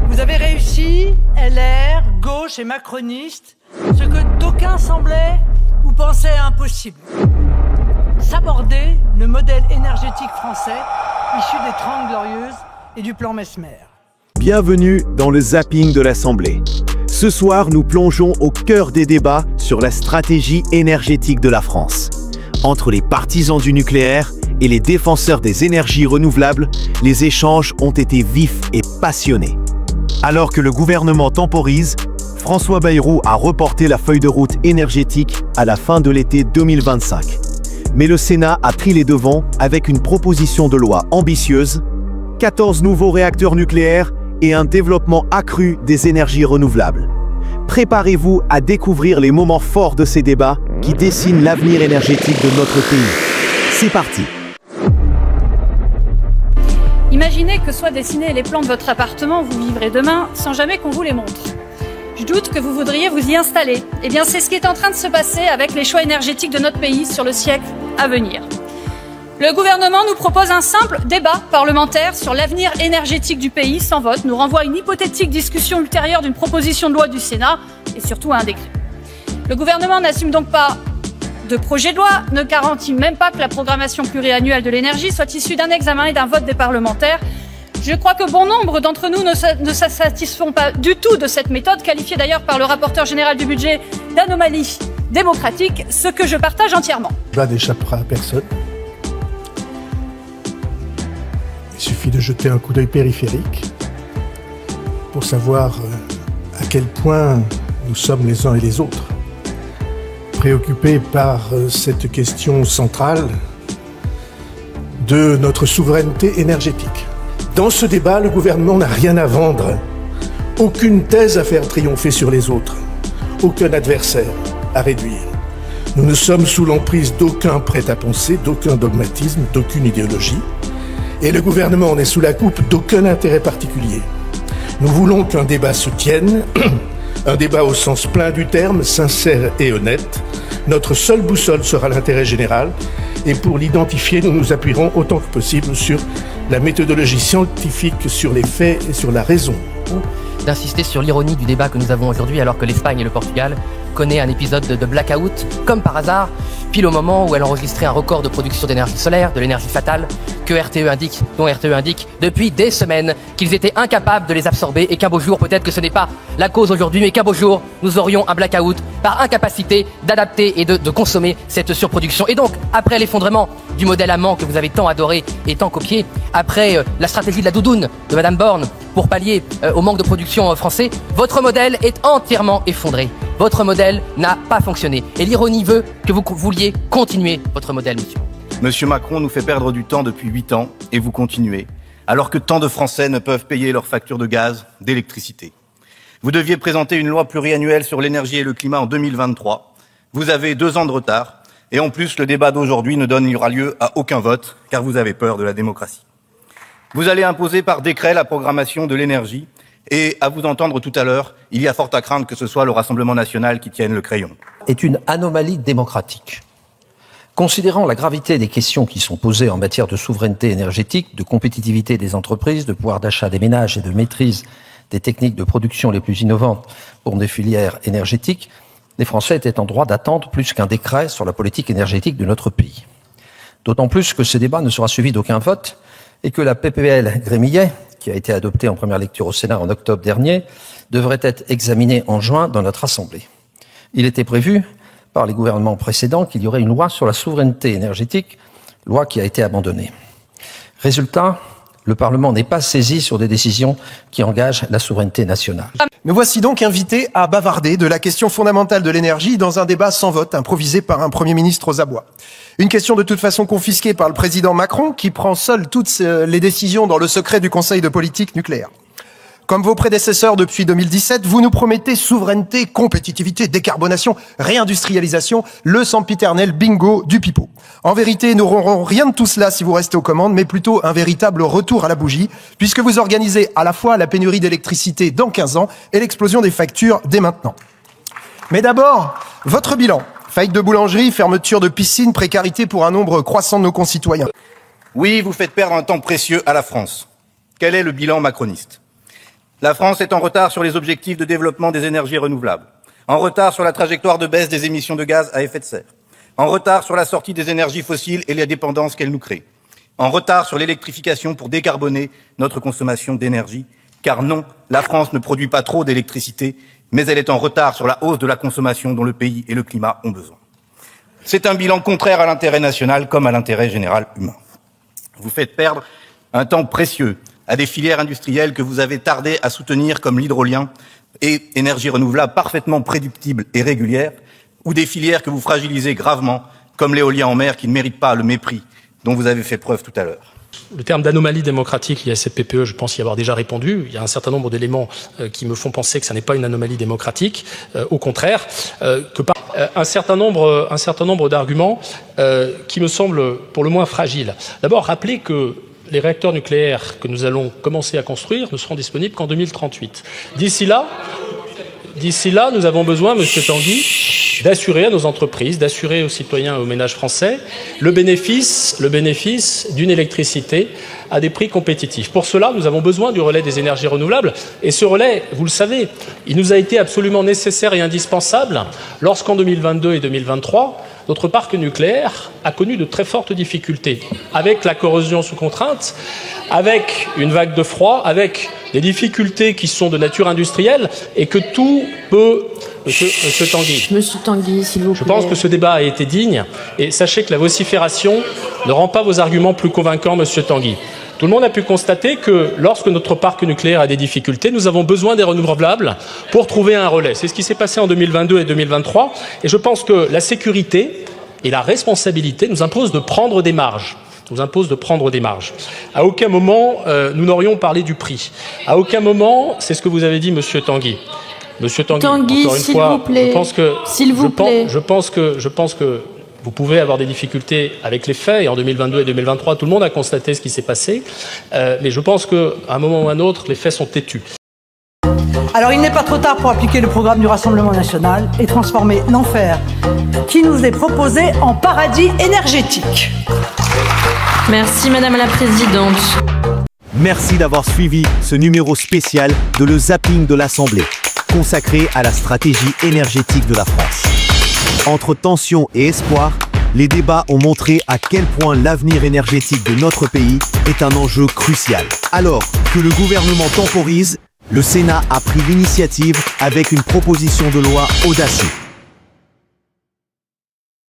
Vous avez réussi, LR, gauche et macronistes, ce que d'aucuns semblaient ou pensaient impossible. Saborder le modèle énergétique français issu des 30 Glorieuses et du plan Messmer. Bienvenue dans le zapping de l'Assemblée. Ce soir, nous plongeons au cœur des débats sur la stratégie énergétique de la France. Entre les partisans du nucléaire et les défenseurs des énergies renouvelables, les échanges ont été vifs et passionnés. Alors que le gouvernement temporise, François Bayrou a reporté la feuille de route énergétique à la fin de l'été 2025. Mais le Sénat a pris les devants avec une proposition de loi ambitieuse, 14 nouveaux réacteurs nucléaires et un développement accru des énergies renouvelables. Préparez-vous à découvrir les moments forts de ces débats qui dessinent l'avenir énergétique de notre pays. C'est parti! Imaginez que soient dessinés les plans de votre appartement où vous vivrez demain sans jamais qu'on vous les montre. Je doute que vous voudriez vous y installer. Eh bien, c'est ce qui est en train de se passer avec les choix énergétiques de notre pays sur le siècle à venir. Le gouvernement nous propose un simple débat parlementaire sur l'avenir énergétique du pays sans vote, nous renvoie à une hypothétique discussion ultérieure d'une proposition de loi du Sénat et surtout à un décret. Le gouvernement n'assume donc pas de projet de loi, ne garantit même pas que la programmation pluriannuelle de l'énergie soit issue d'un examen et d'un vote des parlementaires. Je crois que bon nombre d'entre nous ne se satisfont pas du tout de cette méthode, qualifiée d'ailleurs par le rapporteur général du budget d'anomalie démocratique, ce que je partage entièrement. Cela n'échappera à personne. Il suffit de jeter un coup d'œil périphérique pour savoir à quel point nous sommes les uns et les autres préoccupés par cette question centrale de notre souveraineté énergétique. Dans ce débat, le gouvernement n'a rien à vendre, aucune thèse à faire triompher sur les autres, aucun adversaire à réduire. Nous ne sommes sous l'emprise d'aucun prêt-à-penser, d'aucun dogmatisme, d'aucune idéologie. Et le gouvernement n'est sous la coupe d'aucun intérêt particulier. Nous voulons qu'un débat se tienne, un débat au sens plein du terme, sincère et honnête. Notre seule boussole sera l'intérêt général. Et pour l'identifier, nous nous appuierons autant que possible sur la méthodologie scientifique, sur les faits et sur la raison. D'insister sur l'ironie du débat que nous avons aujourd'hui alors que l'Espagne et le Portugal connaissent un épisode de blackout, comme par hasard, pile au moment où elle enregistrait un record de production d'énergie solaire, de l'énergie fatale, dont RTE indique depuis des semaines qu'ils étaient incapables de les absorber et qu'un beau jour, peut-être que ce n'est pas la cause aujourd'hui, mais qu'un beau jour, nous aurions un blackout par incapacité d'adapter et de consommer cette surproduction. Et donc, après l'effondrement du modèle amant que vous avez tant adoré et tant copié, après la stratégie de la doudoune de Madame Borne pour pallier au manque de production français, votre modèle est entièrement effondré. Votre modèle n'a pas fonctionné. Et l'ironie veut que vous vouliez continuer votre modèle, monsieur. Monsieur Macron nous fait perdre du temps depuis 8 ans et vous continuez, alors que tant de Français ne peuvent payer leurs factures de gaz, d'électricité. Vous deviez présenter une loi pluriannuelle sur l'énergie et le climat en 2023. Vous avez 2 ans de retard. Et en plus, le débat d'aujourd'hui ne donnera lieu à aucun vote, car vous avez peur de la démocratie. Vous allez imposer par décret la programmation de l'énergie. Et à vous entendre tout à l'heure, il y a fort à craindre que ce soit le Rassemblement national qui tienne le crayon. Est une anomalie démocratique. Considérant la gravité des questions qui sont posées en matière de souveraineté énergétique, de compétitivité des entreprises, de pouvoir d'achat des ménages et de maîtrise des techniques de production les plus innovantes pour des filières énergétiques, les Français étaient en droit d'attendre plus qu'un décret sur la politique énergétique de notre pays. D'autant plus que ce débat ne sera suivi d'aucun vote et que la PPL Grémillet, qui a été adoptée en première lecture au Sénat en octobre dernier, devrait être examinée en juin dans notre Assemblée. Il était prévu par les gouvernements précédents qu'il y aurait une loi sur la souveraineté énergétique, loi qui a été abandonnée. Résultat, le Parlement n'est pas saisi sur des décisions qui engagent la souveraineté nationale. Me voici donc invité à bavarder de la question fondamentale de l'énergie dans un débat sans vote improvisé par un Premier ministre aux abois. Une question de toute façon confisquée par le président Macron qui prend seul toutes les décisions dans le secret du Conseil de politique nucléaire. Comme vos prédécesseurs depuis 2017, vous nous promettez souveraineté, compétitivité, décarbonation, réindustrialisation, le sempiternel bingo du pipeau. En vérité, nous n'aurons rien de tout cela si vous restez aux commandes, mais plutôt un véritable retour à la bougie, puisque vous organisez à la fois la pénurie d'électricité dans 15 ans et l'explosion des factures dès maintenant. Mais d'abord, votre bilan. Faillite de boulangerie, fermeture de piscines, précarité pour un nombre croissant de nos concitoyens. Oui, vous faites perdre un temps précieux à la France. Quel est le bilan macroniste ? La France est en retard sur les objectifs de développement des énergies renouvelables, en retard sur la trajectoire de baisse des émissions de gaz à effet de serre, en retard sur la sortie des énergies fossiles et la dépendance qu'elles nous créent, en retard sur l'électrification pour décarboner notre consommation d'énergie, car non, la France ne produit pas trop d'électricité, mais elle est en retard sur la hausse de la consommation dont le pays et le climat ont besoin. C'est un bilan contraire à l'intérêt national comme à l'intérêt général humain. Vous faites perdre un temps précieux à des filières industrielles que vous avez tardé à soutenir comme l'hydrolien et énergie renouvelable parfaitement prédictible et régulière, ou des filières que vous fragilisez gravement comme l'éolien en mer qui ne mérite pas le mépris dont vous avez fait preuve tout à l'heure. Le terme d'anomalie démocratique lié à cette PPE, je pense y avoir déjà répondu. Il y a un certain nombre d'éléments qui me font penser que ça n'est pas une anomalie démocratique. Au contraire, un certain nombre d'arguments qui me semblent pour le moins fragiles. D'abord, rappelez que les réacteurs nucléaires que nous allons commencer à construire ne seront disponibles qu'en 2038. D'ici là, nous avons besoin, Monsieur Tanguy, d'assurer à nos entreprises, d'assurer aux citoyens et aux ménages français le bénéfice d'une électricité à des prix compétitifs. Pour cela, nous avons besoin du relais des énergies renouvelables. Et ce relais, vous le savez, il nous a été absolument nécessaire et indispensable lorsqu'en 2022 et 2023, notre parc nucléaire a connu de très fortes difficultés, avec la corrosion sous contrainte, avec une vague de froid, avec des difficultés qui sont de nature industrielle, et que tout peut... Monsieur Tanguy. Monsieur Tanguy, s'il vous plaît. Je pense que ce débat a été digne, et sachez que la vocifération ne rend pas vos arguments plus convaincants, Monsieur Tanguy. Tout le monde a pu constater que lorsque notre parc nucléaire a des difficultés, nous avons besoin des renouvelables pour trouver un relais. C'est ce qui s'est passé en 2022 et 2023. Et je pense que la sécurité et la responsabilité nous imposent de prendre des marges. À aucun moment, nous n'aurions parlé du prix. À aucun moment, c'est ce que vous avez dit, Monsieur Tanguy. Monsieur Tanguy, encore une fois, je pense que vous pouvez avoir des difficultés avec les faits, et en 2022 et 2023, tout le monde a constaté ce qui s'est passé, mais je pense qu'à un moment ou à un autre, les faits sont têtus. Alors il n'est pas trop tard pour appliquer le programme du Rassemblement national et transformer l'enfer qui nous est proposé en paradis énergétique. Merci Madame la Présidente. Merci d'avoir suivi ce numéro spécial de Le Zapping de l'Assemblée, consacré à la stratégie énergétique de la France. Entre tension et espoir, les débats ont montré à quel point l'avenir énergétique de notre pays est un enjeu crucial. Alors que le gouvernement temporise, le Sénat a pris l'initiative avec une proposition de loi audacieuse.